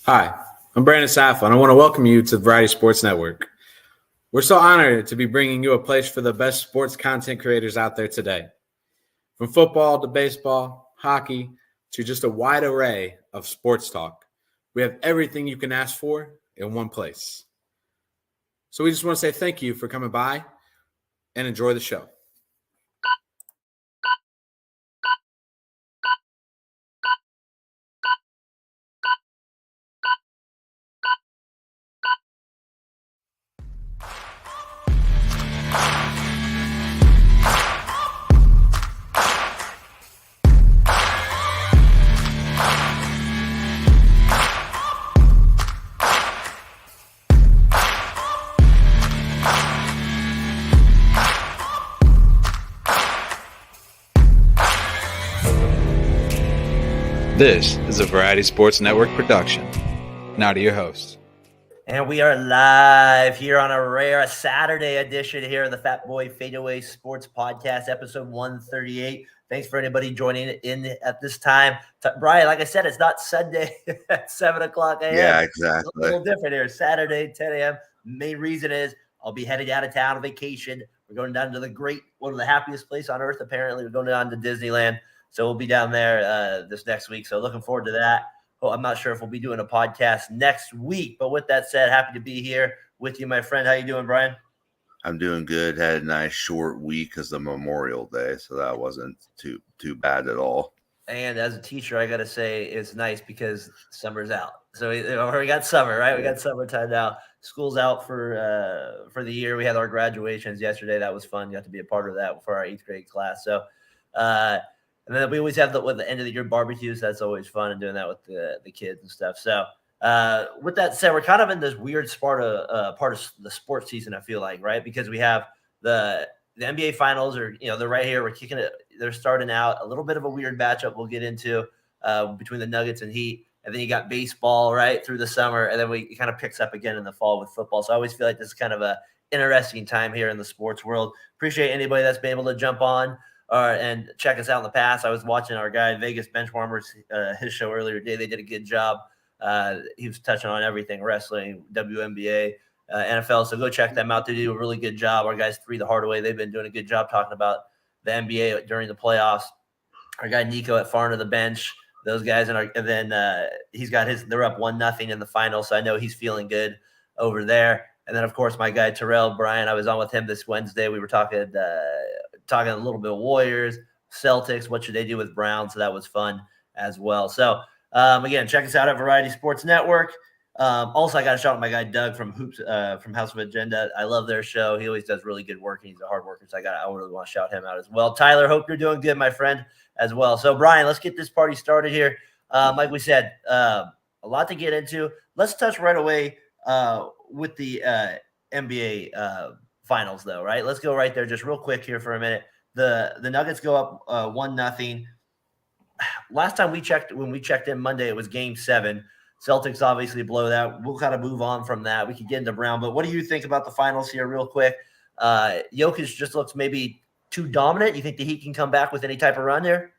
Hi, I'm Brandon Saffa, and I want to welcome you to the Variety Sports Network. We're so honored to be bringing you a place for the best sports content creators out there today. From football to baseball, hockey, to just a wide array of sports talk, we have everything you can ask for in one place. So we just want to say thank you for coming by and enjoy the show. This is a Variety Sports Network production. Now to your host. And we are live here on a rare Saturday edition here of the Fatboy FadeAway Sports Podcast, episode 138. Thanks for anybody joining in at this time. Brian, like I said, it's not Sunday at 7 o'clock a.m. Yeah, exactly. It's a little different here. Saturday, 10 a.m. Main reason is I'll be heading out of town on vacation. We're going down to one of the happiest places on earth, apparently. We're going down to Disneyland. So we'll be down there this next week. So looking forward to that. Well, I'm not sure if we'll be doing a podcast next week, but with that said, happy to be here with you, my friend. How you doing, Brian? I'm doing good. Had a nice short week because of Memorial Day, so that wasn't too bad at all. And as a teacher, I got to say it's nice because summer's out. So we got summer, right? We got summertime now. School's out for the year. We had our graduations yesterday. That was fun. Got to be a part of that for our 8th grade class. So, and then we always have the end of the year barbecues. That's always fun and doing that with the kids and stuff. So with that said, we're kind of in this weird part of the sports season, I feel like, right? Because we have the NBA finals they're right here. We're kicking it. They're starting out a little bit of a weird matchup we'll get into between the Nuggets and Heat. And then you got baseball right through the summer. And then it kind of picks up again in the fall with football. So I always feel like this is kind of a interesting time here in the sports world. Appreciate anybody that's been able to jump on and check us out in the past. I was watching our guy Vegas Benchwarmers, his show earlier today. They did a good job. He was touching on everything: wrestling, WNBA, NFL. So go check them out. They do a really good job. Our guys Three the Hardaway, they've been doing a good job talking about the NBA during the playoffs. Our guy Nico at Far End of the Bench, those guys, and then he's got they're up 1-0 in the final. So I know he's feeling good over there. And then of course my guy Terrell Bryan, I was on with him this Wednesday. We were talking a little bit of Warriors, Celtics, what should they do with Brown? So that was fun as well. So again, check us out at Variety Sports Network. Also, I got to shout out my guy Doug from House of Agenda. I love their show. He always does really good work, and he's a hard worker. So I really want to shout him out as well. Tyler, hope you're doing good, my friend, as well. So Brian, let's get this party started here. Like we said, a lot to get into. Let's touch right away with the NBA finals, though, right? Let's go right there just real quick here for a minute. The Nuggets go up 1-0. Last time when we checked in Monday, it was game 7. Celtics obviously blow that. We'll kind of move on from that. We could get into Brown, but what do you think about the finals here real quick? Jokic just looks maybe too dominant. You think the Heat can come back with any type of run here?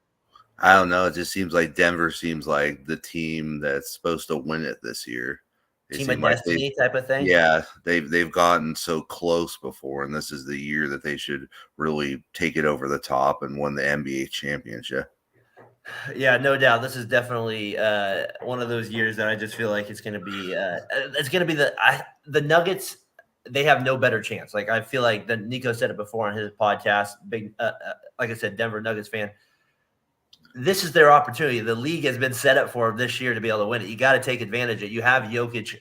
I don't know. It just seems like Denver seems like the team that's supposed to win it this year. Team of destiny type of thing. Yeah, they've gotten so close before, and this is the year that they should really take it over the top and win the NBA championship. Yeah, no doubt. This is definitely one of those years that I just feel like it's going to be the Nuggets. They have no better chance. Like I feel like Nico said it before on his podcast. Big, like I said, Denver Nuggets fan. This is their opportunity. The league has been set up for this year to be able to win it. You got to take advantage of it. You have Jokic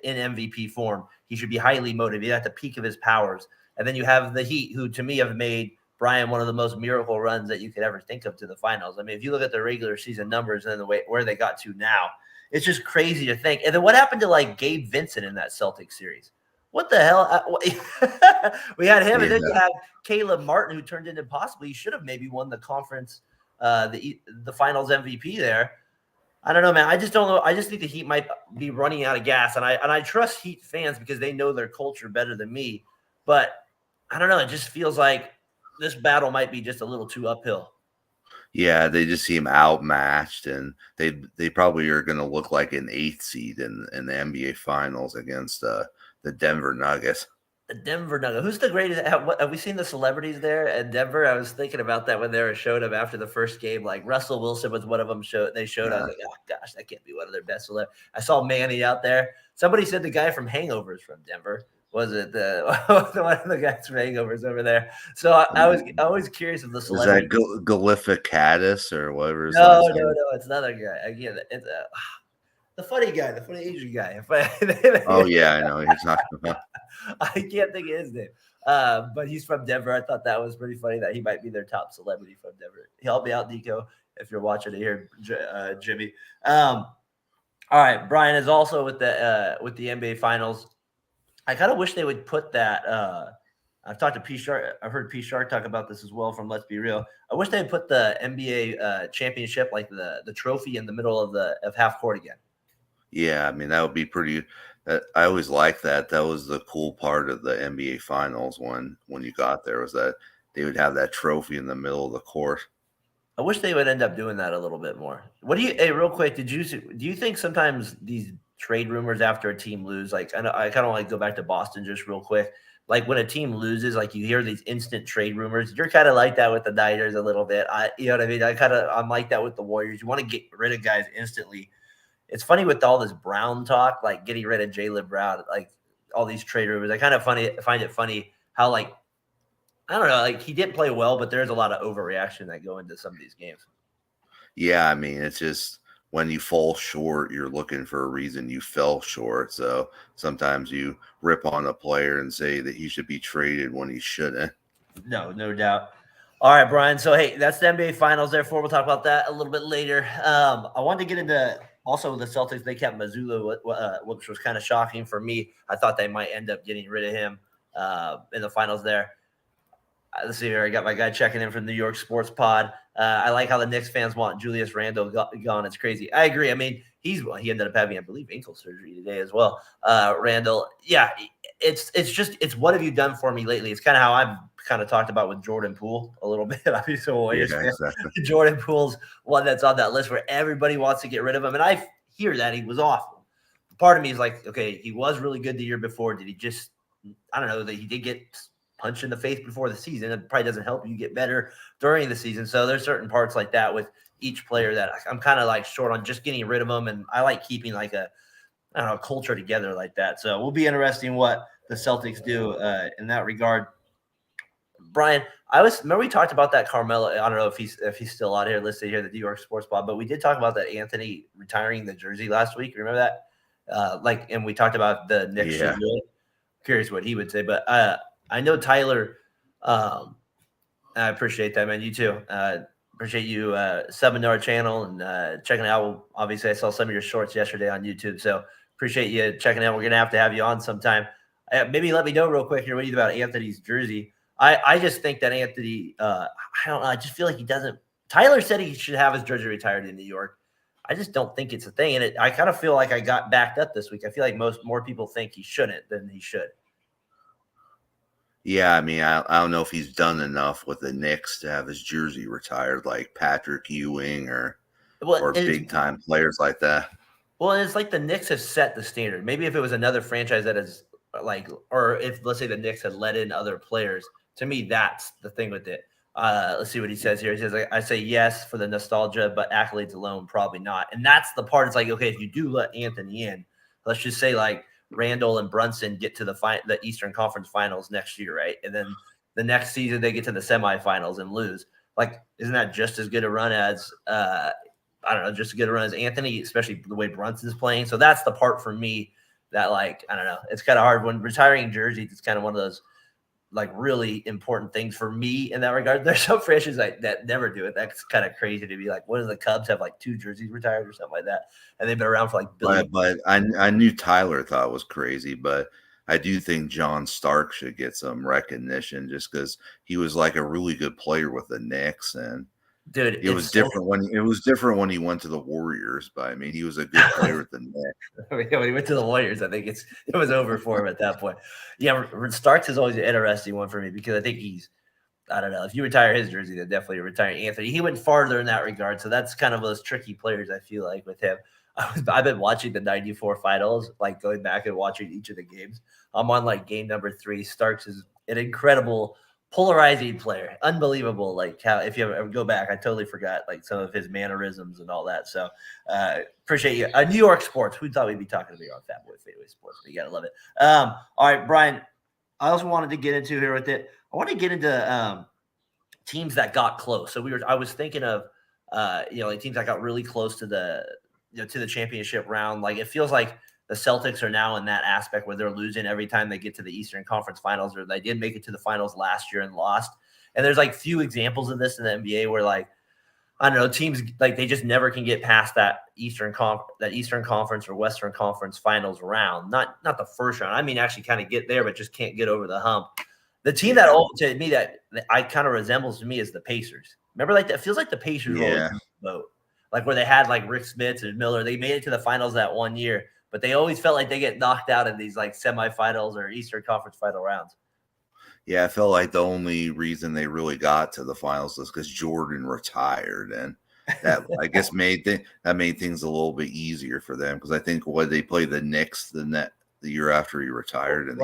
in MVP form. He should be highly motivated at the peak of his powers. And then you have the Heat, who to me have made Brian one of the most miracle runs that you could ever think of to the finals. I mean, if you look at the regular season numbers and then where they got to now, it's just crazy to think. And then what happened to like Gabe Vincent in that Celtics series? What the hell? We had him, and then you have Caleb Martin, who turned into possibly should have maybe won the conference. The finals MVP there. I don't know, man. I just don't know. I just think the Heat might be running out of gas, and I trust Heat fans because they know their culture better than me. But I don't know. It just feels like this battle might be just a little too uphill. Yeah, they just seem outmatched, and they probably are going to look like an 8th seed in the NBA Finals against the Denver Nuggets. The Denver Nuggets. Who's the greatest? Have we seen the celebrities there at Denver? I was thinking about that when they were showed them after the first game. Like Russell Wilson was one of them. They showed. I was like, oh gosh, that can't be one of their best celebrities. I saw Manny out there. Somebody said the guy from Hangovers from Denver. Was it the one of the guys from Hangovers over there? So I was curious if the Is that celebrity. Galifianakis or whatever his No, last no, name? no. It's another guy. Again, it's the funny guy, the funny Asian guy. Oh yeah, I know who you're talking about. I can't think of his name. But he's from Denver. I thought that was pretty funny that he might be their top celebrity from Denver. Help me out, Nico, if you're watching it here, Jimmy. All right, Brian is also with the NBA Finals. I kind of wish they would put that. I've talked to P Shark. I've heard P Shark talk about this as well from Let's Be Real. I wish they would put the NBA championship, like the trophy, in the middle of half court again. Yeah, I mean that would be pretty. I always liked that. That was the cool part of the NBA Finals when you got there, was that they would have that trophy in the middle of the court. I wish they would end up doing that a little bit more. What do you? Hey, real quick, do you think sometimes these trade rumors after a team lose, like I kind of want to go back to Boston just real quick. Like when a team loses, like you hear these instant trade rumors. You're kind of like that with the Niners a little bit. You know what I mean? I'm like that with the Warriors. You want to get rid of guys instantly. It's funny with all this Brown talk, like getting rid of Jaylen Brown, like all these trade rumors. I kind of find it funny how, like, I don't know, like he didn't play well, but there's a lot of overreaction that go into some of these games. Yeah, I mean it's just when you fall short, you're looking for a reason you fell short. So sometimes you rip on a player and say that he should be traded when he shouldn't. No doubt. All right, Brian. So, hey, that's the NBA Finals. Therefore, we'll talk about that a little bit later. I wanted to get into also the Celtics. They kept Mazzulla, which was kind of shocking for me. I thought they might end up getting rid of him in the finals there. Let's see here. I got my guy checking in from New York Sports Pod. I like how the Knicks fans want Julius Randle gone. It's crazy. I agree. I mean, he ended up having, I believe, ankle surgery today as well. Randle, yeah, it's what have you done for me lately? It's kind of how I've kind of talked about with Jordan Poole a little bit. Obviously, exactly. Jordan Poole's one that's on that list where everybody wants to get rid of him, and I hear that he was awful. Part of me is like, okay, he was really good the year before. Did he just? I don't know that he did get punched in the face before the season. It probably doesn't help you get better during the season. So there's certain parts like that with each player that I'm kind of like short on just getting rid of them. And I like keeping like a culture together like that. So we'll be interesting what the Celtics do in that regard. Brian, remember we talked about that Carmelo. I don't know if he's still out here listed here, the New York Sports Pod, but we did talk about that Anthony retiring the jersey last week. Remember that? And we talked about the Knicks. Yeah. Curious what he would say, but I know Tyler. I appreciate that, man. You too. Appreciate you subbing to our channel and checking it out. Obviously, I saw some of your shorts yesterday on YouTube, so appreciate you checking out. We're gonna have you on sometime. Maybe let me know real quick here what you think about Anthony's jersey. I just think that Anthony. I don't know. I just feel like he doesn't. Tyler said he should have his jersey retired in New York. I just don't think it's a thing, and I kind of feel like I got backed up this week. I feel like more people think he shouldn't than he should. Yeah, I mean, I don't know if he's done enough with the Knicks to have his jersey retired, like Patrick Ewing or big time players like that. Well, it's like the Knicks have set the standard. Maybe if it was another franchise that is like, or if let's say the Knicks had let in other players, to me that's the thing with it. Let's see what he says here. He says, I say yes for the nostalgia, but accolades alone, probably not. And that's the part. It's like, okay, if you do let Anthony in, let's just say like Randall and Brunson get to the Eastern Conference Finals next year, right? And then the next season they get to the semifinals and lose. Like, isn't that just as good a run as just as good a run as Anthony, especially the way Brunson's playing? So that's the part for me that, like, I don't know. It's kind of hard when retiring jerseys. It's kind of one of those like really important things for me in that regard. There's some franchises that never do it. That's kind of crazy to be like, what do the Cubs have, like 2 jerseys retired or something like that? And they've been around for like billions. But I knew Tyler thought it was crazy, but I do think John Stark should get some recognition just because he was like a really good player with the Knicks. And dude, it was different when he went to the Warriors. But I mean, he was a good player with the Knicks. When he went to the Warriors, I think it was over for him at that point. Yeah, Starks is always an interesting one for me because I think he's I don't know. If you retire his jersey, then definitely retire Anthony. He went farther in that regard. So that's kind of those tricky players, I feel like, with him. I've been watching the 94 finals, like going back and watching each of the games. I'm on like game number 3. Starks is an incredible polarizing player. Unbelievable. Like how, if you ever go back, I totally forgot like some of his mannerisms and all that. So appreciate you. New York sports. We thought we'd be talking to me on Fatboy FadeAway Sports, but you got to love it. All right, Brian, I also wanted to get into here with it. I want to get into teams that got close. So I was thinking of, like teams that got really close to to the championship round. Like it feels like the Celtics are now in that aspect where they're losing every time they get to the Eastern Conference Finals, or they did make it to the finals last year and lost. And there's like few examples of this in the NBA where like, I don't know, teams like they just never can get past that Eastern Conference or Western Conference Finals round. Not the first round. I mean, actually kind of get there, but just can't get over the hump. The team that to me that I kind of resembles to me is the Pacers. Remember, like that feels like the Pacers boat, like where they had like Rick Smits and Miller. They made it to the finals that one year, but they always felt like they get knocked out in these like semifinals or Eastern Conference final rounds. Yeah, I felt like the only reason they really got to the finals was because Jordan retired, and that I guess made things a little bit easier for them, because I think they played the Knicks the year after he retired. And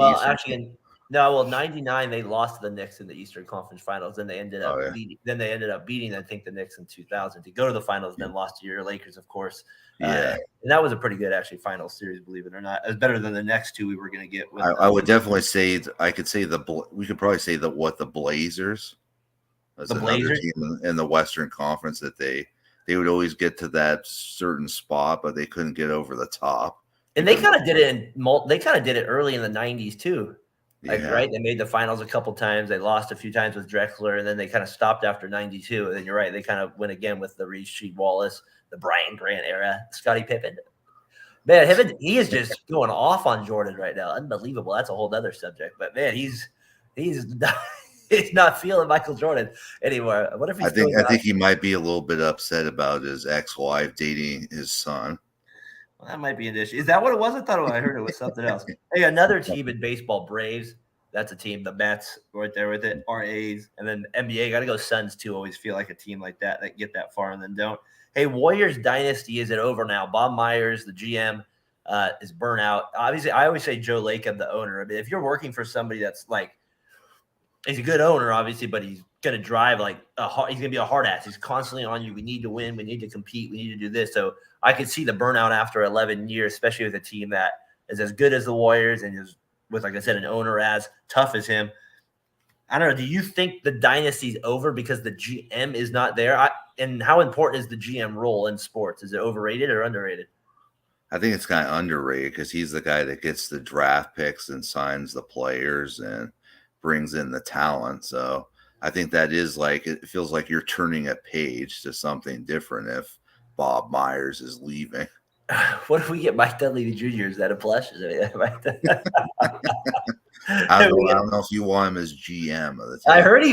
well, 99 they lost to the Knicks in the Eastern Conference Finals. Then they ended up beating I think the Knicks in 2000 to go to the finals. Then lost to your Lakers, of course. And that was a pretty good actually final series, believe it or not. It was better than the next two we were going to get. I would definitely say we could probably say the Blazers. As another team in the Western Conference that they would always get to that certain spot, but they couldn't get over the top. And they kind of did it early in the 90s too. Right, they made the finals a couple times. They lost a few times with Drexler, and then they kind of stopped after 92. And then you're right, they kind of went again with the Rasheed Wallace, the Brian Grant era, Scottie Pippen. Man, he is just going off on Jordan right now. Unbelievable. That's a whole other subject. But man, he's not feeling Michael Jordan anymore. What if I think he might be a little bit upset about his ex-wife dating his son. Well, that might be an issue. Is that what it was? I heard it was something else. Hey, another team in baseball, Braves. That's a team. The Mets right there with it. Ra's, and then NBA. Got to go Suns too. Always feel like a team like that get that far and then don't. Hey, Warriors dynasty, is it over now? Bob Myers, the GM, is burnout. Obviously, I always say Joe Lacob, the owner. I mean, if you're working for somebody that's like, he's a good owner, obviously, but he's going to drive like he's going to be a hard ass. He's constantly on you. We need to win. We need to compete. We need to do this. So I could see the burnout after 11 years, especially with a team that is as good as the Warriors and is with, like I said, an owner as tough as him. I don't know. Do you think the dynasty's over because the GM is not there? And how important is the GM role in sports? Is it overrated or underrated? I think it's kind of underrated because he's the guy that gets the draft picks and signs the players and brings in the talent. So I think that is like, it feels like you're turning a page to something different if Bob Myers is leaving. What if we get Mike Dudley Jr.? Is that a plush? I don't know if you want him as GM of the team. I heard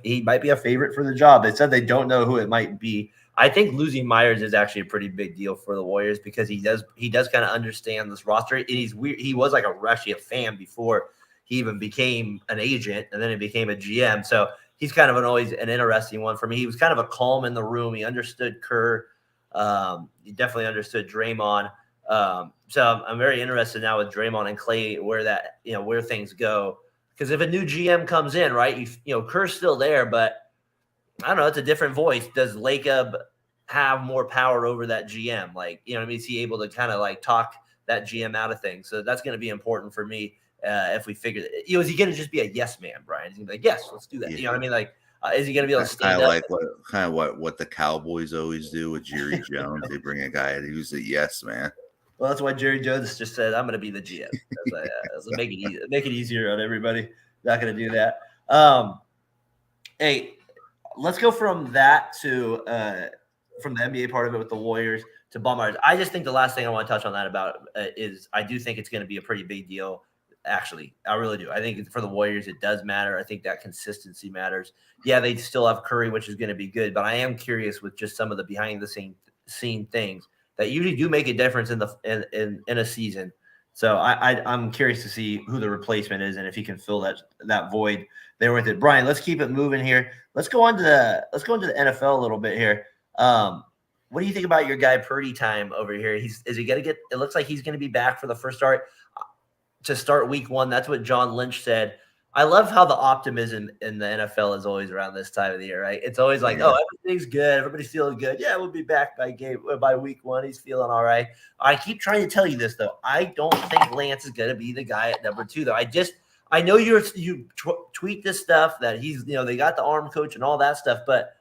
he might be a favorite for the job. They said they don't know who it might be. I think losing Myers is actually a pretty big deal for the Warriors because he does kind of understand this roster. And he's weird. He was like a fan before he even became an agent, and then he became a GM. So he's kind of always an interesting one for me. He was kind of a calm in the room. He understood Kerr. He definitely understood Draymond. So I'm very interested now with Draymond and Clay where things go. Because if a new GM comes in, right, Kerr's still there, but I don't know, it's a different voice. Does Lacob have more power over that GM? Like, you know what I mean? Is he able to kind of like talk that GM out of things? So that's going to be important for me if we figure that. Is he going to just be a yes man, Brian? Is he like, yes, let's do that? Yeah. You know what I mean? Like, is he going to be able to stand up? Kind of what the Cowboys always do with Jerry Jones. They bring a guy who's a yes man. Well, that's why Jerry Jones just said, I'm going to be the GM. Let's make it easier on everybody. Not going to do that. Hey, let's go from that to from the NBA part of it with the Warriors to Bob Myers. I just think the last thing I want to touch on that about is I do think it's going to be a pretty big deal. Actually, I really do. I think for the Warriors, it does matter. I think that consistency matters. Yeah, they still have Curry, which is going to be good, but I am curious with just some of the behind the scene things that usually do make a difference in a season. So I'm curious to see who the replacement is and if he can fill that void there with it. Brian, let's keep it moving here. Let's go into the NFL a little bit here. What do you think about your guy Purdy time over here? Is he going to get? It looks like he's going to be back for the first start to start week 1. That's what John Lynch said. I love how the optimism in the NFL is always around this time of the year, right? It's always like, oh, everything's good. Everybody's feeling good. Yeah, we'll be back by week 1. He's feeling all right. I keep trying to tell you this, though. I don't think Lance is going to be the guy at number 2, though. I know you tweet this stuff that he's, they got the arm coach and all that stuff, but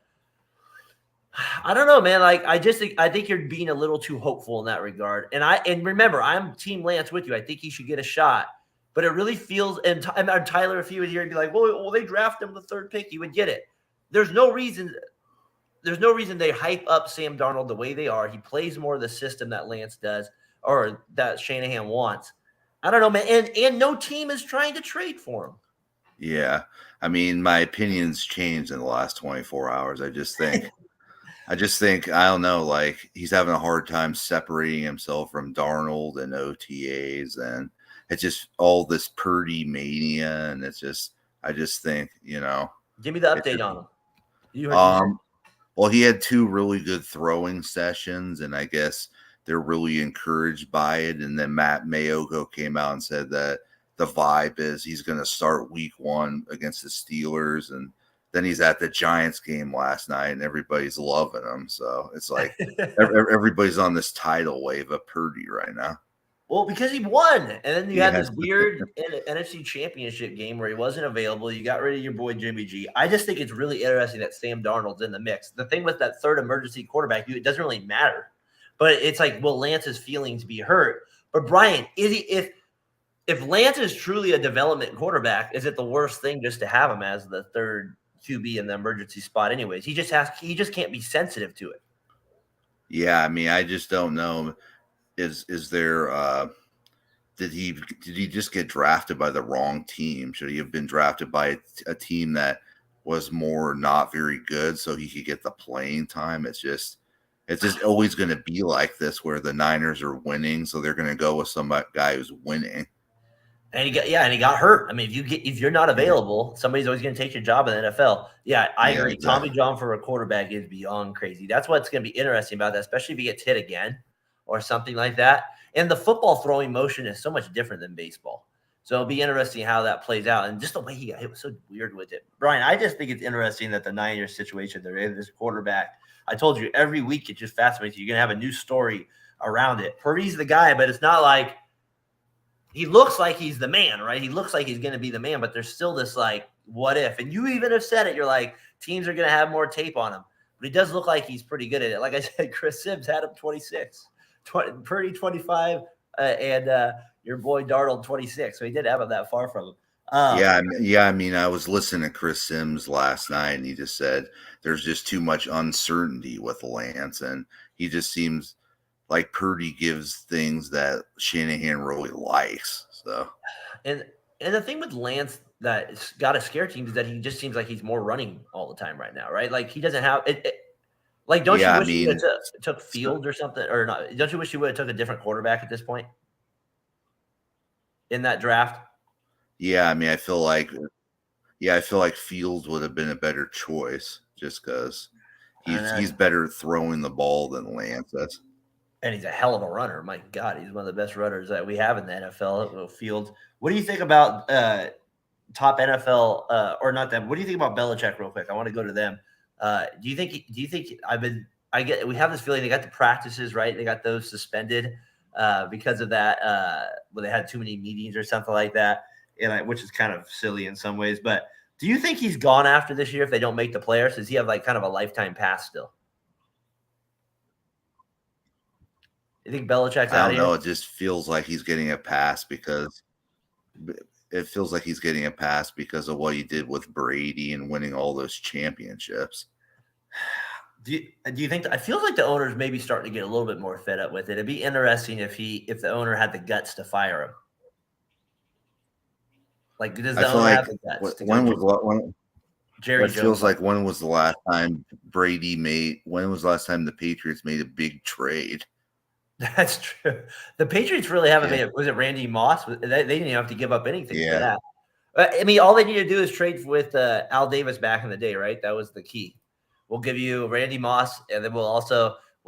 I don't know, man. Like, I think you're being a little too hopeful in that regard. And remember, I'm Team Lance with you. I think he should get a shot. But it really feels, and Tyler, if he was here, he'd be like, well, they draft him the 3rd pick. He would get it. There's no reason they hype up Sam Darnold the way they are. He plays more of the system that Lance does or that Shanahan wants. I don't know, man. And no team is trying to trade for him. Yeah. I mean, my opinion's changed in the last 24 hours. I just think, I don't know, like he's having a hard time separating himself from Darnold and OTAs, and it's just all this Purdy mania. And it's just, I just think, Give me the update on him. Well, he had 2 really good throwing sessions, and I guess they're really encouraged by it. And then Matt Mayogo came out and said that the vibe is he's going to start week 1 against the Steelers. And then he's at the Giants game last night, and everybody's loving him. So it's like everybody's on this tidal wave of Purdy right now. Well, because he won. And then you had this weird NFC Championship game where he wasn't available. You got rid of your boy Jimmy G. I just think it's really interesting that Sam Darnold's in the mix. The thing with that 3rd emergency quarterback, it doesn't really matter. But it's like, will Lance's feelings be hurt? But Brian, if Lance is truly a development quarterback, is it the worst thing just to have him as the 3rd QB in the emergency spot anyways? He just can't be sensitive to it. Yeah, I mean, I just don't know. Is there did he just get drafted by the wrong team? Should he have been drafted by a team that was more not very good so he could get the playing time? It's just always going to be like this where the Niners are winning, so they're going to go with some guy who's winning. And he got hurt. I mean, if you're not available, somebody's always going to take your job in the NFL. Yeah, I agree. Exactly. Tommy John for a quarterback is beyond crazy. That's what's going to be interesting about that, especially if he gets hit again or something like that. And the football throwing motion is so much different than baseball. So it'll be interesting how that plays out. And just the way he got hit was so weird with it. Brian, I just think it's interesting that the Niners situation, they're in this quarterback. I told you every week it just fascinates you. You're going to have a new story around it. Purdy's the guy, but it's not like he looks like he's the man, right? He looks like he's going to be the man, but there's still this like, what if? And you even have said it. You're like, teams are going to have more tape on him. But he does look like he's pretty good at it. Like I said, Chris Sims had him 26. Purdy 25, and your boy Darnold 26. So he did have him that far from him. Yeah. I mean, I was listening to Chris Sims last night, and he just said there's just too much uncertainty with Lance, and he just seems like Purdy gives things that Shanahan really likes. So, and the thing with Lance that's got to scare teams is that he just seems like he's more running all the time right now, right? Like he doesn't have it. Like, don't you wish he would have took Fields or something, or not? Don't you wish he would have took a different quarterback at this point in that draft? Yeah, I mean, I feel like Fields would have been a better choice just because he's better throwing the ball than Lance is. And he's a hell of a runner. My God, he's one of the best runners that we have in the NFL. Fields. What do you think about top NFL or not them? What do you think about Belichick, real quick? I want to go to them. Do you think we have this feeling they got the practices, right? They got those suspended because of that, where they had too many meetings or something like that, and which is kind of silly in some ways. But do you think he's gone after this year if they don't make the playoffs? Does he have like kind of a lifetime pass still? You think Belichick's out of here? I don't know. It just feels like he's getting a pass because of what he did with Brady and winning all those championships. Do you think I feel like the owners maybe starting to get a little bit more fed up with it? It'd be interesting if the owner had the guts to fire him. Like, does the owner have the guts? Jerry Jones. Feels like when was the last time the Patriots made a big trade? That's true. The Patriots really haven't made it. Was it Randy Moss? They didn't even have to give up anything for that. I mean, all they need to do is trade with Al Davis back in the day, right? That was the key. We'll give you Randy Moss, and then we'll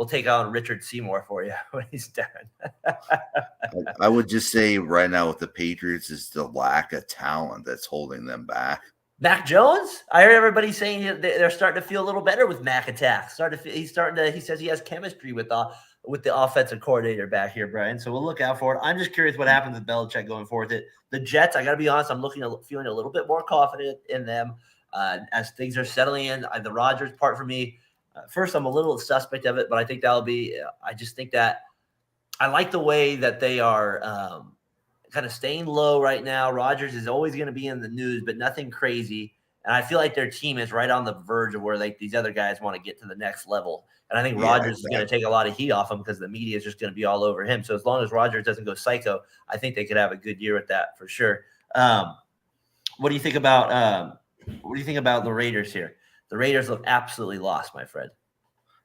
take on Richard Seymour for you when he's done. I would just say right now with the Patriots is the lack of talent that's holding them back. Mac Jones? I heard everybody saying they're starting to feel a little better with Mac attack. He says he has chemistry with the offensive coordinator back here, Brian. So we'll look out for it. I'm just curious what happens with Belichick going forward. The Jets, I got to be honest, I'm feeling a little bit more confident in them as things are settling in. The Rodgers part for me, first, I'm a little suspect of it, but I think that'll be. I just think that I like the way that they are kind of staying low right now. Rodgers is always going to be in the news, but nothing crazy. And I feel like their team is right on the verge of where these other guys want to get to the next level. And I think Rodgers is going to take a lot of heat off him because the media is just going to be all over him. So as long as Rodgers doesn't go psycho, I think they could have a good year with that for sure. What do you think about the Raiders here? The Raiders look absolutely lost, my friend.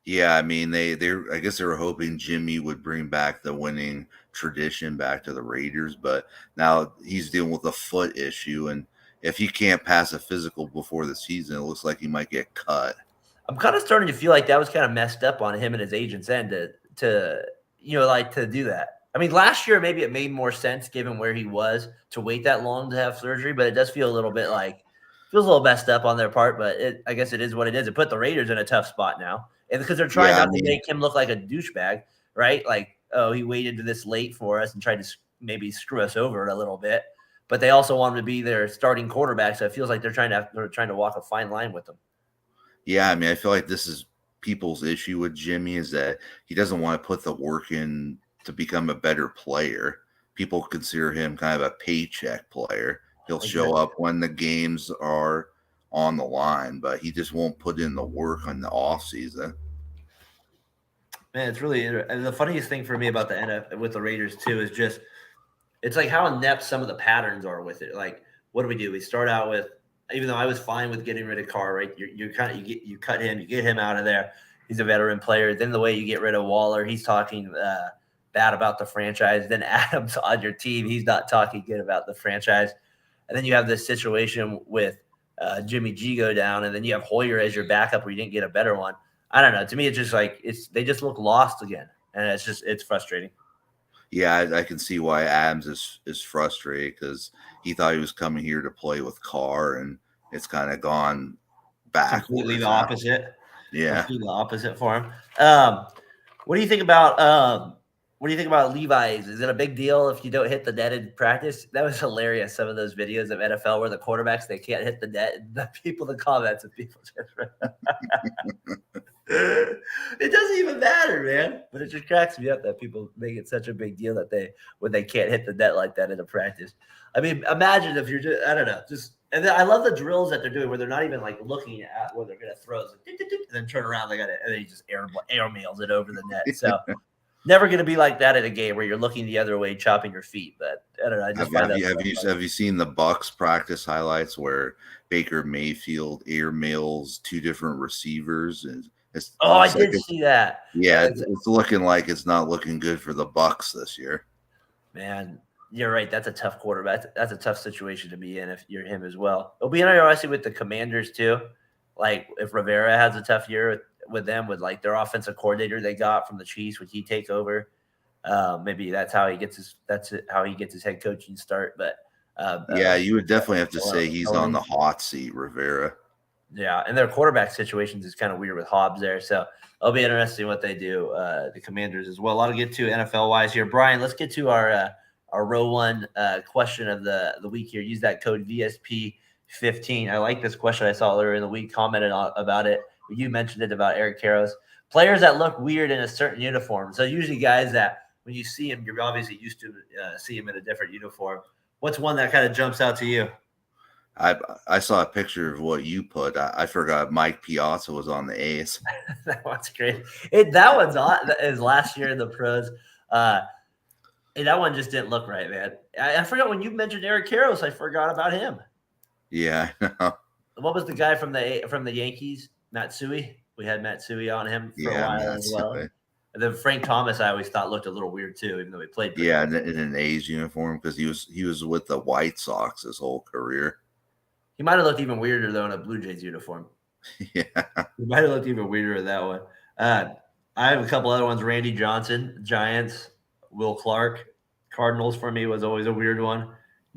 Yeah, I mean, I guess they were hoping Jimmy would bring back the winning tradition back to the Raiders, but now he's dealing with a foot issue, and if he can't pass a physical before the season, it looks like he might get cut. I'm kind of starting to feel like that was kind of messed up on him and his agent's end to do that. I mean, last year maybe it made more sense given where he was to wait that long to have surgery, but it does feel a little bit feels a little messed up on their part. But I guess it is what it is. It put the Raiders in a tough spot now, and because they're trying not to make him look like a douchebag, right? Like, oh, he waited to this late for us and tried to maybe screw us over a little bit. But they also want him to be their starting quarterback, so it feels like they're trying to walk a fine line with him. Yeah, I mean, I feel like this is people's issue with Jimmy is that he doesn't want to put the work in to become a better player. People consider him kind of a paycheck player. He'll show up when the games are on the line, but he just won't put in the work on the off season. Man, it's really interesting. And the funniest thing for me about the NFL with the Raiders too is just it's like how inept some of the patterns are with it. Like, what do? We start out with, even though I was fine with getting rid of Carr, right? You cut him, you get him out of there. He's a veteran player. Then the way you get rid of Waller, he's talking bad about the franchise. Then Adams on your team, he's not talking good about the franchise. And then you have this situation with Jimmy G go down, and then you have Hoyer as your backup where you didn't get a better one. I don't know. To me, it's just like they just look lost again, and it's frustrating. Yeah, I can see why Adams is frustrated because he thought he was coming here to play with Carr, and it's kind of gone back. Completely the opposite. Yeah, completely the opposite for him. What do you think about Levi's? Is it a big deal if you don't hit the net in practice? That was hilarious. Some of those videos of NFL where the quarterbacks they can't hit the net. The comments of people just. It doesn't even matter, man. But it just cracks me up that people make it such a big deal that when they can't hit the net like that in a practice. I mean, imagine if you're just, I don't know, and then I love the drills that they're doing where they're not even like looking at where they're gonna throw it, and then turn around, and then he just air mails it over the net. So never gonna be like that in a game where you're looking the other way, chopping your feet. But I don't know. I just have you seen the Bucks practice highlights where Baker Mayfield air mails two different receivers and I did see that. Yeah, it's looking like it's not looking good for the Bucks this year. Man, you're right. That's a tough quarterback. That's a tough situation to be in if you're him as well. It'll be interesting with the Commanders too. Like if Rivera has a tough year with them, with like their offensive coordinator they got from the Chiefs, would he take over? Maybe that's how he gets his head coaching start. But yeah, you would definitely have to say he's on the hot seat, Rivera. Yeah, and their quarterback situations is kind of weird with Hobbs there. So it'll be interesting what they do, the Commanders as well. A lot to get to NFL-wise here. Brian, let's get to our row one question of the week here. Use that code VSP15. I like this question I saw earlier in the week, commented about it. You mentioned it about Eric Karros. Players that look weird in a certain uniform. So usually guys that when you see him, you're obviously used to see him in a different uniform. What's one that kind of jumps out to you? I saw a picture of what you put. I forgot Mike Piazza was on the A's. That one's great. That one's on is last year in the pros. That one just didn't look right, man. I forgot when you mentioned Eric Karros. I forgot about him. Yeah, I know. What was the guy from the Yankees? Matsui. We had Matsui on him for a while as well. And then Frank Thomas, I always thought looked a little weird too, even though he played. Yeah, in an A's uniform because he was with the White Sox his whole career. He might have looked even weirder though in a Blue Jays uniform. Yeah, he might have looked even weirder in that one. I have a couple other ones. Randy Johnson, Giants. Will Clark, Cardinals for me was always a weird one.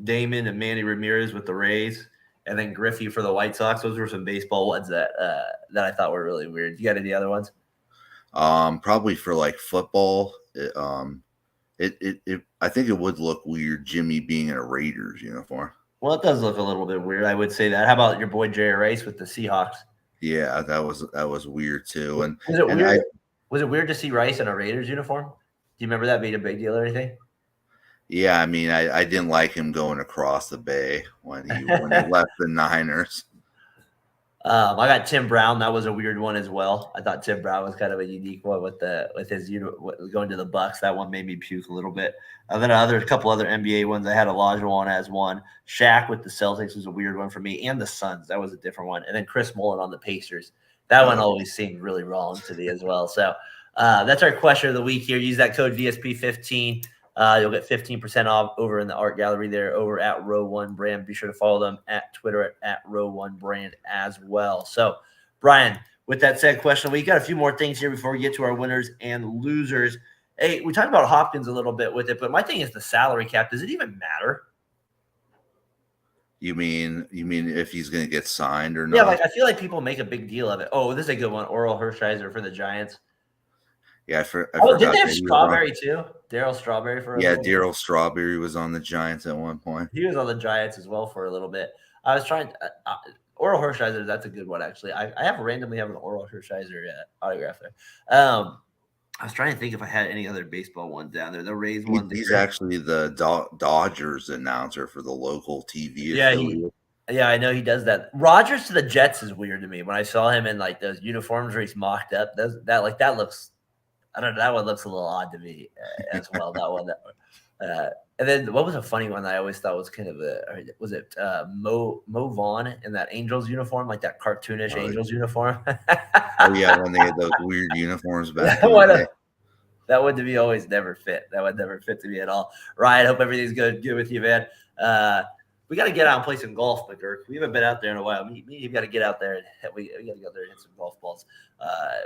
Damon and Manny Ramirez with the Rays, and then Griffey for the White Sox. Those were some baseball ones that I thought were really weird. You got any other ones? Probably for like football. I think it would look weird, Jimmy being in a Raiders uniform. Well, it does look a little bit weird. I would say that. How about your boy Jerry Rice with the Seahawks? Yeah, that was weird too. And was it weird? Was it weird to see Rice in a Raiders uniform? Do you remember that being a big deal or anything? Yeah, I mean, I didn't like him going across the bay when he left the Niners. I got Tim Brown. That was a weird one as well. I thought Tim Brown was kind of a unique one with his going to the Bucks. That one made me puke a little bit. Then a couple other NBA ones. I had Olajuwon as one. Shaq with the Celtics was a weird one for me, and the Suns. That was a different one. And then Chris Mullin on the Pacers. That one always seemed really wrong to me as well. So that's our question of the week here. Use that code VSP15. You'll get 15% off over in the art gallery there over at Row One Brand. Be sure to follow them at Twitter at Row One Brand as well. So, Brian, with that said, question, we got a few more things here before we get to our winners and losers. Hey, we talked about Hopkins a little bit with it, but my thing is the salary cap. Does it even matter? You mean if he's going to get signed or not? Yeah, like I feel like people make a big deal of it. Oh, this is a good one. Oral Hershiser for the Giants. Yeah, I forgot. Did they have Strawberry too? Darryl Strawberry for a little bit? Darryl Strawberry was on the Giants at one point. He was on the Giants as well for a little bit. I was trying Oral Hershiser. That's a good one, actually. I randomly have an Oral Hershiser autograph there. I was trying to think if I had any other baseball ones down there. The Rays one. He's actually the Dodgers announcer for the local TV. Yeah, I know he does that. Rogers to the Jets is weird to me. When I saw him in like those uniforms where he's mocked up, that looks. I don't know. That one looks a little odd to me as well. That one. And then what was a funny one that I always thought was kind of was it Mo Vaughn in that Angels uniform, like that cartoonish Angels uniform? Oh yeah, when they had those weird uniforms back. That one to me always never fit. That would never fit to me at all. Ryan, hope everything's good with you, man. We got to get out and play some golf, McGurk. We haven't been out there in a while. You've got to get out there and we got to go there and hit some golf balls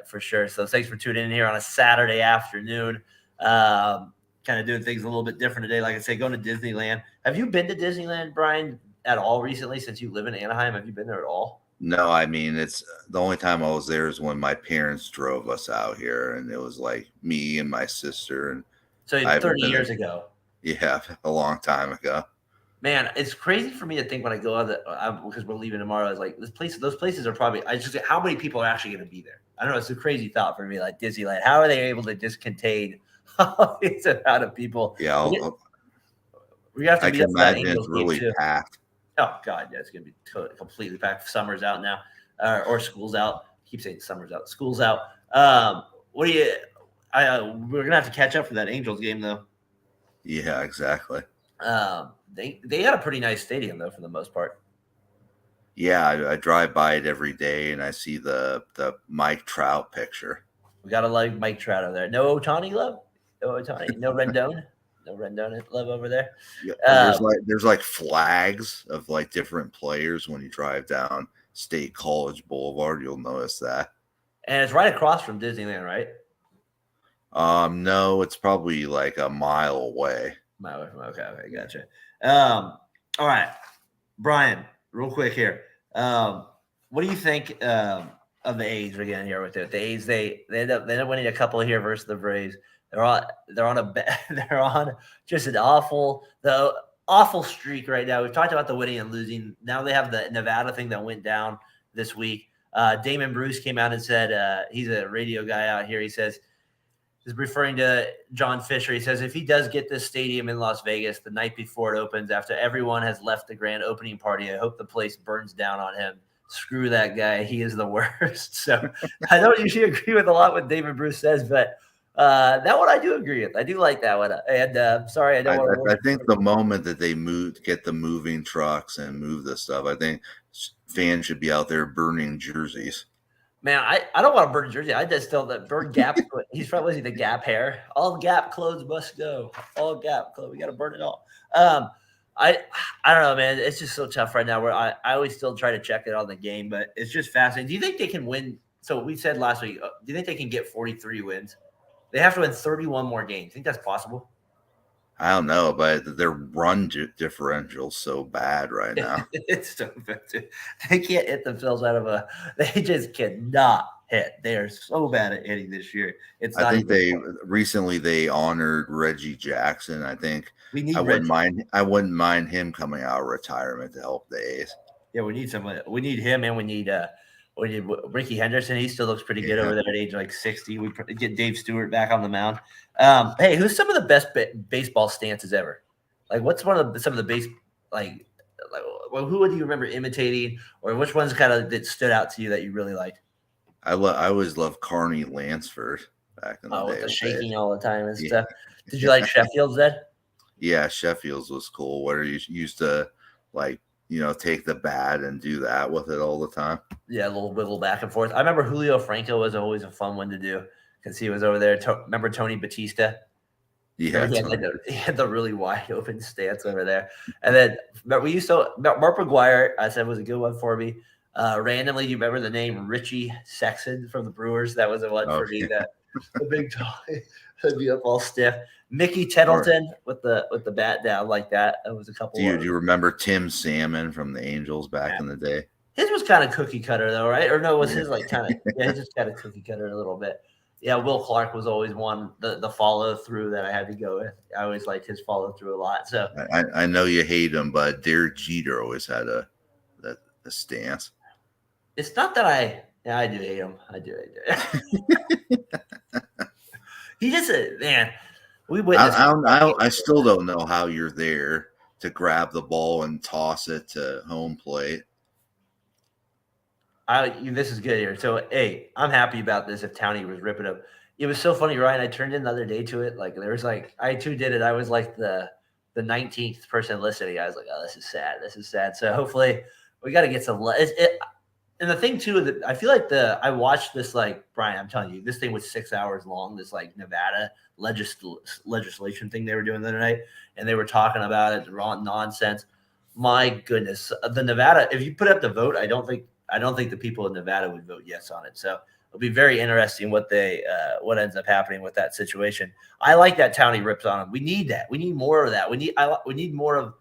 for sure. So thanks for tuning in here on a Saturday afternoon. Kind of doing things a little bit different today. Like I say, going to Disneyland. Have you been to Disneyland, Brian, at all recently since you live in Anaheim? Have you been there at all? No, I mean, it's the only time I was there is when my parents drove us out here, and it was like me and my sister. And so 30 years ago. Yeah, a long time ago. Man, it's crazy for me to think when I go out because we're leaving tomorrow. It's like those places are probably. How many people are actually going to be there? I don't know. It's a crazy thought for me. Like Disneyland, how are they able to just contain these amount of people? Yeah, we have to. I can imagine it's really packed. Oh God, yeah, it's going to be completely packed. Summer's out now, or school's out. I keep saying summer's out, school's out. What do you? We're gonna have to catch up for that Angels game though. Yeah, exactly. They had a pretty nice stadium though, for the most part. Yeah, I drive by it every day, and I see the Mike Trout picture. We gotta like Mike Trout over there. No Ohtani love. No Ohtani. No Rendon. No Rendon love over there. Yeah, there's like flags of like different players when you drive down State College Boulevard. You'll notice that. And it's right across from Disneyland, right? No, it's probably like a mile away. Okay, gotcha. All right, Brian, real quick here. What do you think of the A's again here with it? The A's, they end up winning a couple here versus the Braves. They're on just an awful streak right now. We've talked about the winning and losing. Now they have the Nevada thing that went down this week. Damon Bruce came out and said he's a radio guy out here. He says is referring to John Fisher. He says, if he does get this stadium in Las Vegas the night before it opens, after everyone has left the grand opening party, I hope the place burns down on him. Screw that guy. He is the worst. So I don't usually agree with a lot what David Bruce says, but that one I do agree with. I do like that one. And sorry, I think the moment that they get the moving trucks and move this stuff, I think fans should be out there burning jerseys. Man, I don't want to burn a jersey. I just tell that burn Gap. He's probably was he the Gap hair. All Gap clothes must go. All Gap clothes. We got to burn it all. I don't know, man. It's just so tough right now. Where I always still try to check it on the game, but it's just fascinating. Do you think they can win? So we said last week. Do you think they can get 43 wins? They have to win 31 more games. Think that's possible? I don't know, but their run differential is so bad right now. It's so bad. They can't hit themselves out of a. They just cannot hit. They are so bad at hitting this year. It's. I think they honored Reggie Jackson. I think I wouldn't mind him coming out of retirement to help the A's. Yeah, we need someone. We need him, and we need Ricky Henderson. He still looks pretty good over there at age like 60. We get Dave Stewart back on the mound. Hey, who's some of the best baseball stances ever? Like, what's some of the base well, who do you remember imitating, or which ones kind of that stood out to you that you really liked? I always loved Carney Lansford back in the day. With the shaking all the time and stuff. Did you like Sheffield's then? Yeah, Sheffield's was cool. Where you used to take the bat and do that with it all the time. Yeah, a little wiggle back and forth. I remember Julio Franco was always a fun one to do because he was over there. Remember Tony Batista? Yeah, he had the really wide open stance over there. And then we used to Mark McGuire. I said was a good one for me. Randomly, do you remember the name Richie Sexson from the Brewers? That was a one for me. That the big tall, would be up all stiff. Mickey Tettleton with the bat down like that. That was a couple. Do you remember Tim Salmon from the Angels back in the day? His was kind of cookie cutter though, right? Or no, was his like kind of he just got a cookie cutter a little bit. Yeah, Will Clark was always one the follow through that I had to go with. I always liked his follow through a lot. So I know you hate him, but Derek Jeter always had a stance. It's not that I do hate him. I do. He just man. We witnessed. I still don't know how you're there to grab the ball and toss it to home plate. This is good here. So, hey, I'm happy about this. If Townie was ripping up, it was so funny, Ryan. I turned in the other day to it. Like there was like I too did it. I was like the 19th person listening. I was like, oh, this is sad. This is sad. So hopefully we got to get some. And the thing too that I feel like I watched this like Brian. I'm telling you, this thing was 6 hours long. This like Nevada legislation thing they were doing the other night, and they were talking about it. Wrong nonsense. My goodness, the Nevada. If you put up the vote, I don't think the people in Nevada would vote yes on it. So it'll be very interesting what ends up happening with that situation. I like that Townie rips on him. We need that. We need more of that. We need more of.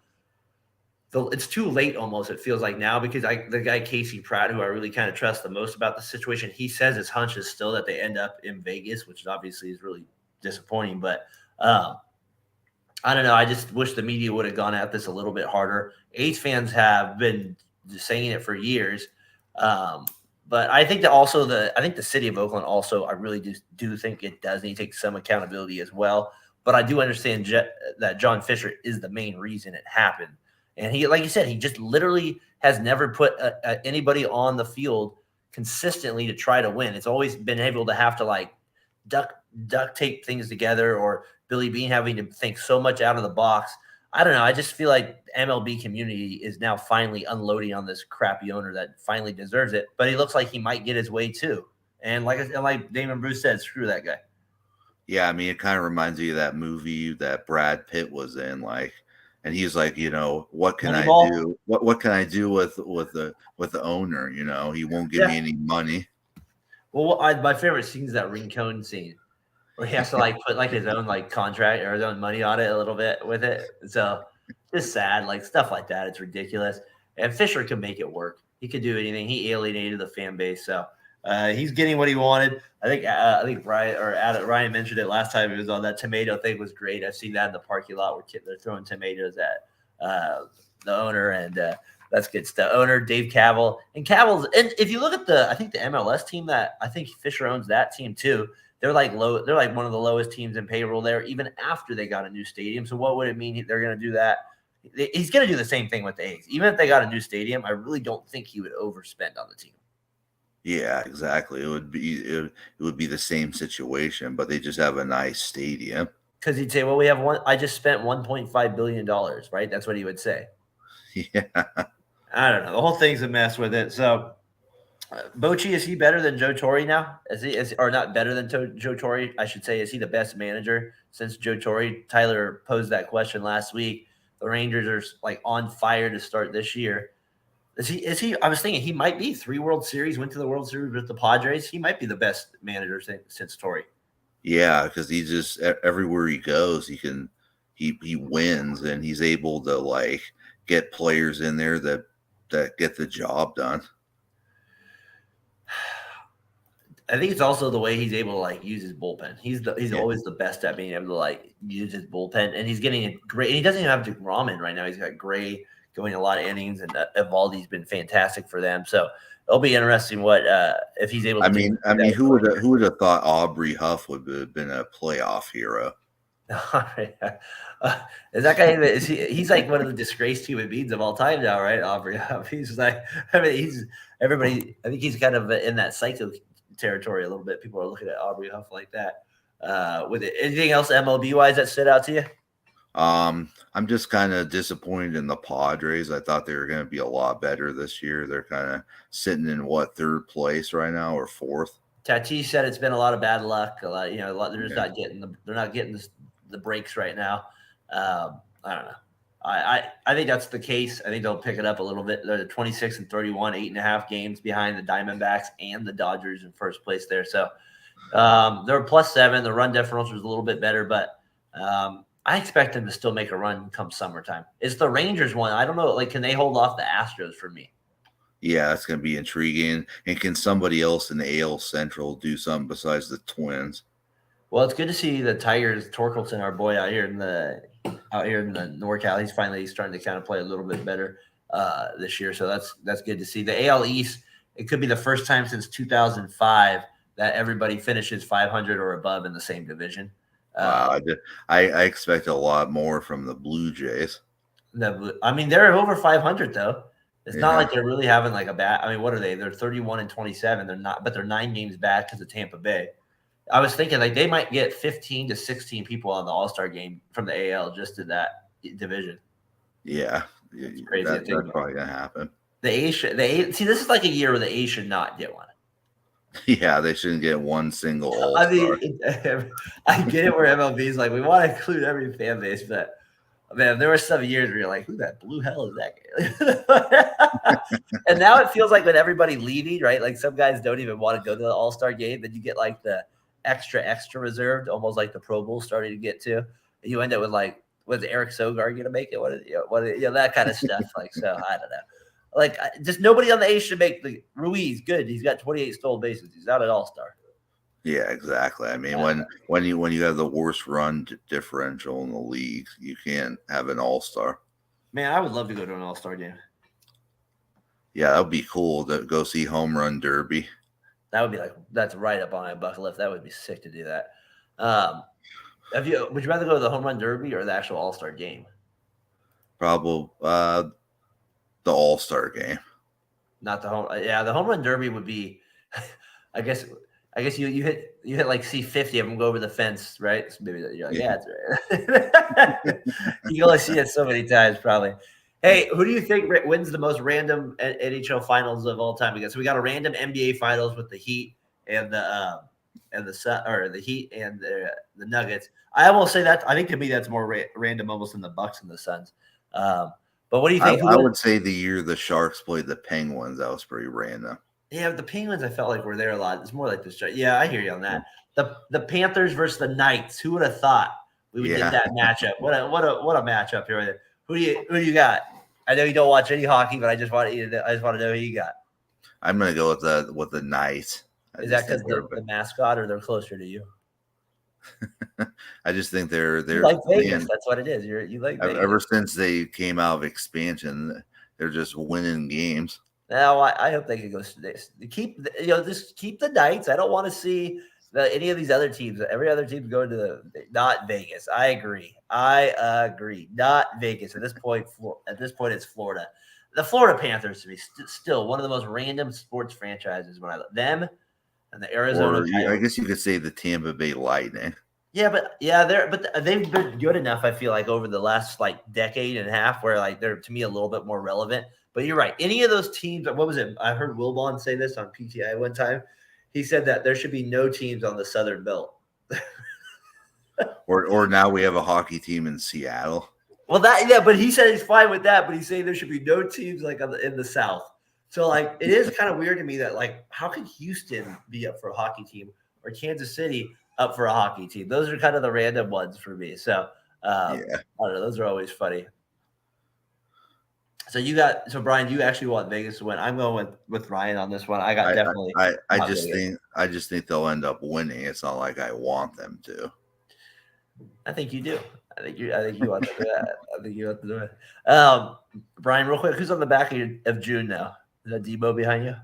It's too late almost, it feels like now, because the guy Casey Pratt, who I really kind of trust the most about the situation, he says his hunch is still that they end up in Vegas, which obviously is really disappointing. But I don't know. I just wish the media would have gone at this a little bit harder. A's fans have been saying it for years. But I think that also the city of Oakland also, I really just do think it does need to take some accountability as well. But I do understand that John Fisher is the main reason it happened. And he, like you said, he just literally has never put anybody on the field consistently to try to win. It's always been able to have to like duct tape things together, or Billy Beane having to think so much out of the box. I don't know. I just feel like the MLB community is now finally unloading on this crappy owner that finally deserves it. But he looks like he might get his way too. And like Damon Bruce said, screw that guy. Yeah, I mean, it kind of reminds me of that movie that Brad Pitt was in, like. And he's like, what can I do? What can I do with the owner? He won't give me any money. Well, my favorite scene is that Rincon scene where he has to like put like his own like contract or his own money on it a little bit with it. So just sad, like stuff like that. It's ridiculous. And Fisher could make it work. He could do anything. He alienated the fan base. So he's getting what he wanted. I think Ryan mentioned it last time he was on. That tomato thing was great. I've seen that in the parking lot where they're throwing tomatoes at the owner, and that's good stuff. Owner Dave Kaval, and if you look at I think the MLS team that I think Fisher owns that team too. They're like low. They're like one of the lowest teams in payroll there, even after they got a new stadium. So what would it mean they're going to do that? He's going to do the same thing with the A's. Even if they got a new stadium, I really don't think he would overspend on the team. Yeah, exactly. It would be the same situation, but they just have a nice stadium. Because he'd say, "Well, we have one. I just spent $1.5 billion, right?" That's what he would say. Yeah, I don't know. The whole thing's a mess with it. So, Bochy, is he better than Joe Torre now? Or not better than Joe Torre? I should say, is he the best manager since Joe Torre? Tyler posed that question last week. The Rangers are like on fire to start this year. Is he? I was thinking he might be 3 World Series, went to the World Series with the Padres. He might be the best manager since Torre. Yeah, because he just everywhere he goes, he wins, and he's able to like get players in there that get the job done. I think it's also the way he's able to like use his bullpen. He's always the best at being able to like use his bullpen, and he's getting it great. And he doesn't even have DeGrom in right now. He's got Gray going a lot of innings, and Evaldi's been fantastic for them. So it'll be interesting what if he's able to. I mean, who would have thought Aubrey Huff would have been a playoff hero? Is that guy? He's like one of the disgraced human beings of all time now, right? Aubrey Huff. He's like, I mean, he's everybody. I think he's kind of in that psycho territory a little bit. People are looking at Aubrey Huff like that. With it, anything else MLB wise that stood out to you? I'm just kind of disappointed in the Padres. I thought they were going to be a lot better this year. They're kind of sitting in third place right now or fourth. Tatis said it's been a lot of bad luck. They're just not getting the breaks right now. I don't know. I think that's the case. I think they'll pick it up a little bit. They're 26-31, 8.5 games behind the Diamondbacks and the Dodgers in first place there. So they're +7. The run differential is a little bit better, but I expect them to still make a run come summertime. It's the Rangers one. I don't know. Like, can they hold off the Astros for me? Yeah, it's going to be intriguing. And can somebody else in the AL Central do something besides the Twins? Well, it's good to see the Tigers, Torkelson, our boy out here in the NorCal. He's finally starting to kind of play a little bit better this year. So that's good to see. The AL East, it could be the first time since 2005 that everybody finishes 500 or above in the same division. Wow, I expect a lot more from the Blue Jays. They're over 500 though. It's not like they're really having like a bad. I mean, what are they? They're 31-27. They're not, but they're 9 games back because of Tampa Bay. I was thinking like they might get 15 to 16 people on the All-Star game from the AL just in that division. Yeah, it's crazy. That's probably gonna happen. The A see, this is like a year where the A should not get one. Yeah, they shouldn't get one single All-Star. I mean, I get it where MLB is like, we want to include every fan base, but man, there were some years where you're like, who that blue hell is that guy? And now it feels like with everybody leaving, right? Like some guys don't even want to go to the All-Star game. Then you get like the extra reserved, almost like the Pro Bowl starting to get to. And you end up with like, was Eric Sogar going to make it? That kind of stuff. Like, so I don't know. Like, just nobody on the A should make the Ruiz good. He's got 28 stolen bases. He's not an All-Star. Yeah, exactly. I mean, when you have the worst run differential in the league, you can't have an All-Star. Man, I would love to go to an All-Star game. Yeah, that would be cool to go see Home Run Derby. That would be like, that's right up on my bucket list. That would be sick to do that. Would you rather go to the Home Run Derby or the actual All-Star game? Probably the All-Star game. Not the home. Yeah, the Home Run Derby would be. I guess you hit like C50 of them go over the fence, right? So maybe you're like, yeah, that's right. You can only see it so many times, probably. Hey, who do you think wins the most random NHL finals of all time? Again, so we got a random NBA finals with the Heat and the Sun, or the Heat and the Nuggets. I will say that I think to me that's more random almost than the Bucks and the Suns. But what do you think? I would say the year the Sharks played the Penguins, that was pretty random. Yeah, but the Penguins, I felt like were there a lot. It's more like this. Yeah, I hear you on that. The Panthers versus the Knights. Who would have thought we would get that matchup? What a matchup here. Who do you got? I know you don't watch any hockey, but I just want to know who you got. I'm gonna go with the Knights. Is that because the mascot, or they're closer to you? I just think they're like Vegas. That's what it is. You like Vegas. Ever since they came out of expansion, they're just winning games. Now I hope they can go keep just keep the Knights. I don't want to see any of these other teams. Every other team going to not Vegas. I agree. Not Vegas at this point. It's Florida. The Florida Panthers to me still one of the most random sports franchises when I look them and the Arizona. I guess you could say the Tampa Bay Lightning. Yeah, but they've been good enough. I feel like over the last like decade and a half, where like they're to me a little bit more relevant. But you're right. Any of those teams, what was it? I heard Wilbon say this on PTI one time. He said that there should be no teams on the Southern Belt. Or now we have a hockey team in Seattle. Well, but he said he's fine with that. But he's saying there should be no teams like in the South. So like, it is kind of weird to me that like, how can Houston be up for a hockey team or Kansas City up for a hockey team? Those are kind of the random ones for me. So I don't know. Those are always funny. So Brian, you actually want Vegas to win. I'm going with Ryan on this one. I just think they'll end up winning. It's not like I want them to. I think you do. I think you want to do that. I think you want to do it. Brian, real quick, who's on the back of June now? Is that Debo behind you?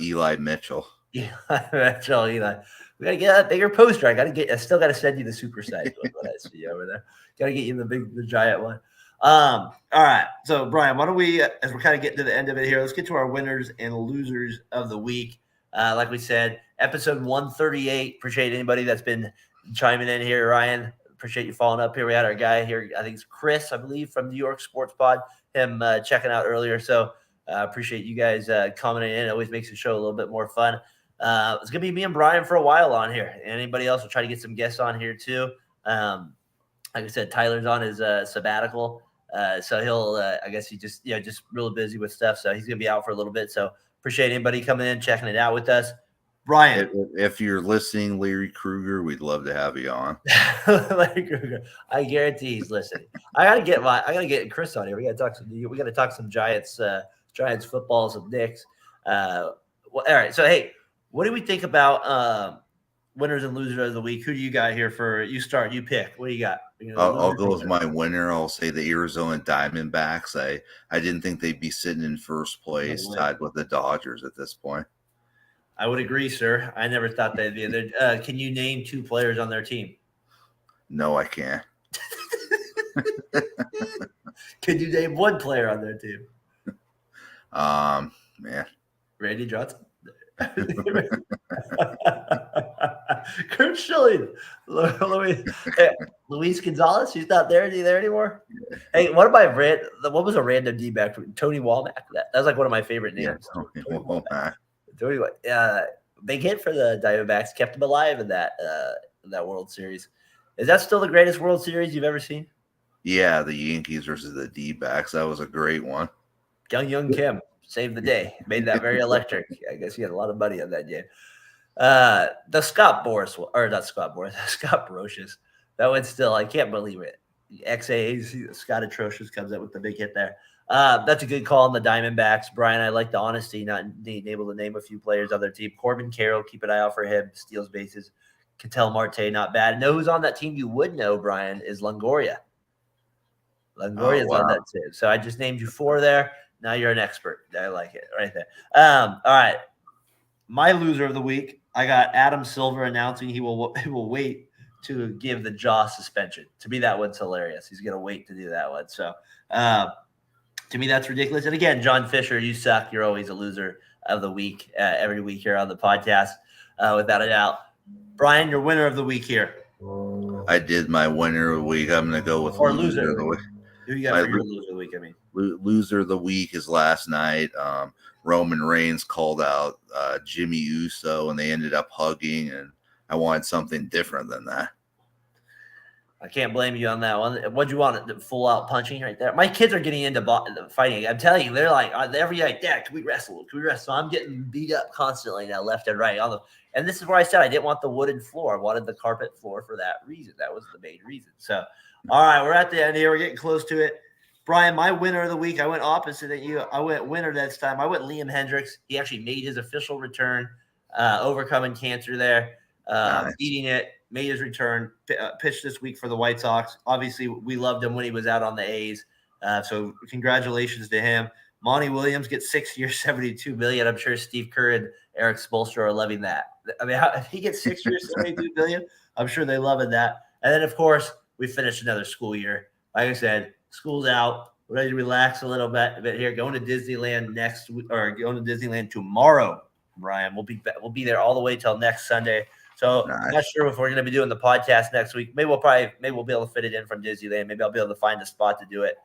Eli Mitchell. Eli. We gotta get a bigger poster. I still gotta send you the super size one when I see you over there. Gotta get you the giant one. All right. So Brian, why don't we, as we're kind of getting to the end of it here, let's get to our winners and losers of the week. Like we said, episode 138. Appreciate anybody that's been chiming in here. Ryan, appreciate you following up here. We had our guy here, I think it's Chris, I believe, from New York Sports Pod, him checking out earlier. So appreciate you guys commenting in. It always makes the show a little bit more fun. It's going to be me and Brian for a while on here. Anybody else will try to get some guests on here too. Like I said, Tyler's on his sabbatical. So he'll, I guess he just really busy with stuff. So he's going to be out for a little bit. So appreciate anybody coming in, checking it out with us. Brian, if you're listening, Larry Kruger, we'd love to have you on. Larry Kruger, I guarantee he's listening. I gotta get Chris on here. We gotta talk some Giants football, some Knicks. All right. So hey, what do we think about winners and losers of the week? Who do you got here for? You start. You pick. What do you got? I'll go with my winner. I'll say the Arizona Diamondbacks. I didn't think they'd be sitting in first place, tied with the Dodgers at this point. I would agree, sir. I never thought they'd be there. Can you name two players on their team? No, I can't. Can you name one player on their team? Man. Randy Johnson. Kurt Schilling. Luis Gonzalez. He's not there. Is he there anymore? Hey, what was a random D-back? Tony Womack. That was like one of my favorite names. Yeah, Tony Womack. Big hit for the Diamondbacks. Kept them alive in that World Series. Is that still the greatest World Series you've ever seen? Yeah, the Yankees versus the D-backs. That was a great one. Young Kim saved the day. Made that very electric. I guess he had a lot of money on that game. The Scott Brocious. That one still, I can't believe it. XA's Scott Atrocious comes up with the big hit there. That's a good call on the Diamondbacks. Brian, I like the honesty, not being able to name a few players on their team. Corbin Carroll, keep an eye out for him. Steals bases. Ketel Marte, not bad. Know who's on that team you would know, Brian, is Longoria. Longoria's on that team. So I just named you four there. Now you're an expert. I like it right there. All right. My loser of the week, I got Adam Silver announcing he will wait to give the jaw suspension. To me, that one's hilarious. He's going to wait to do that one. So to me, that's ridiculous. And again, John Fisher, you suck. You're always a loser of the week every week here on the podcast, without a doubt. Brian, your winner of the week here. I did my winner of the week. I'm going to go with loser of the week. Who you got for your loser of the week? I mean, loser of the week is last night. Roman Reigns called out Jimmy Uso, and they ended up hugging, and I wanted something different than that. I can't blame you on that one. What'd you want? Full out punching right there. My kids are getting into fighting. I'm telling you, they're like every night, Dad, can we wrestle? Can we wrestle? So I'm getting beat up constantly now, left and right. And this is where I said I didn't want the wooden floor. I wanted the carpet floor for that reason. That was the main reason. So, all right, we're at the end here. We're getting close to it. Brian, my winner of the week, I went opposite of you. I went winner this time. I went Liam Hendricks. He actually made his official return, overcoming cancer there, beating it, made his return, pitched this week for the White Sox. Obviously, we loved him when he was out on the A's. So congratulations to him. Monty Williams gets 6 years, $72 million. I'm sure Steve Kerr and Eric Spoelstra are loving that. I mean, if he gets 6 years, $72 million, I'm sure they're loving that. And then, of course, we finished another school year. Like I said, school's out. We're ready to relax a little bit here. Going to Disneyland going to Disneyland tomorrow, Brian. We'll be there all the way till next Sunday. So nice. I'm not sure if we're going to be doing the podcast next week. Maybe we'll be able to fit it in from Disneyland. Maybe I'll be able to find a spot to do it.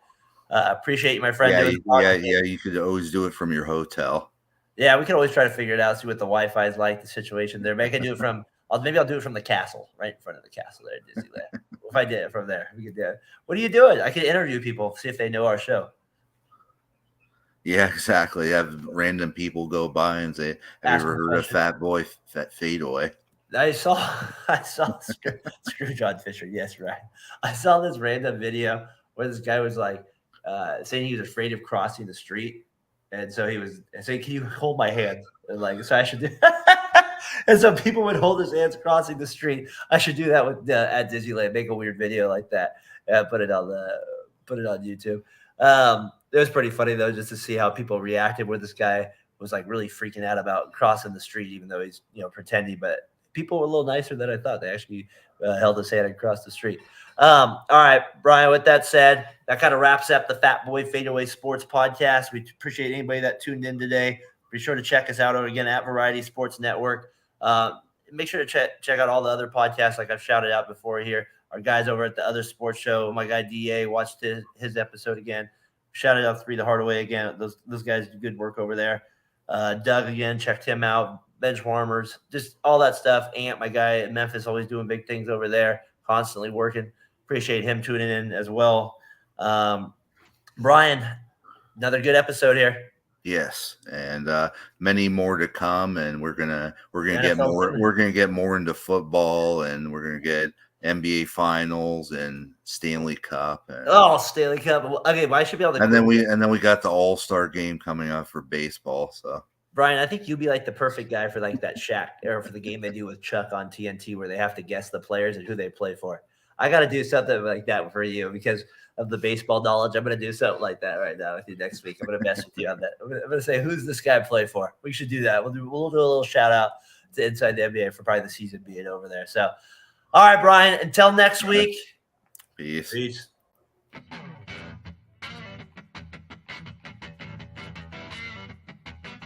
Appreciate you, my friend. Yeah. You could always do it from your hotel. Yeah, we can always try to figure it out, see what the Wi-Fi is like, the situation there. Maybe I can do it from. Maybe I'll do it from the castle, right in front of the castle there at Disneyland. If I did it from there, we could do it. What are you doing? I could interview people, see if they know our show. Yeah, exactly. Have random people go by and say, "Have you ever heard of Fatboy FadeAway?" I saw Scrooge on Fisher. Yes, right. I saw this random video where this guy was like saying he was afraid of crossing the street, and so he was saying, "Can you hold my hand?" And like, so I should do. And so people would hold his hands crossing the street. I should do that with at Disneyland. Make a weird video like that. Put it on YouTube. It was pretty funny though, just to see how people reacted. Where this guy was like really freaking out about crossing the street, even though he's pretending. But people were a little nicer than I thought. They actually held his hand across the street. All right, Brian. With that said, that kind of wraps up the Fatboy FadeAway Sports Podcast. We appreciate anybody that tuned in today. Be sure to check us out again at Variety Sports Network. Make sure to check out all the other podcasts like I've shouted out before here. Our guys over at the Other Sports Show, my guy DA watched his episode again. Shouted out 3 the Hard Way again. Those guys do good work over there. Doug again, checked him out. Bench warmers, just all that stuff. Ant, my guy in Memphis, always doing big things over there, constantly working. Appreciate him tuning in as well. Brian, another good episode here. Yes, and many more to come, and we're gonna get more into football, and we're gonna get NBA Finals and Stanley Cup. Stanley Cup. Okay, well, I should be able to. And then we got the All-Star game coming up for baseball. So Brian, I think you'd be like the perfect guy for like that Shaq or for the game they do with Chuck on TNT where they have to guess the players and who they play for. I got to do something like that for you because of the baseball knowledge. I'm going to do something like that right now with you next week. I'm going to mess with you on that. I'm going to say, who's this guy play for? We should do that. We'll do a little shout out to Inside the NBA for probably the season being over there. So, all right, Brian, until next week. Peace. Peace.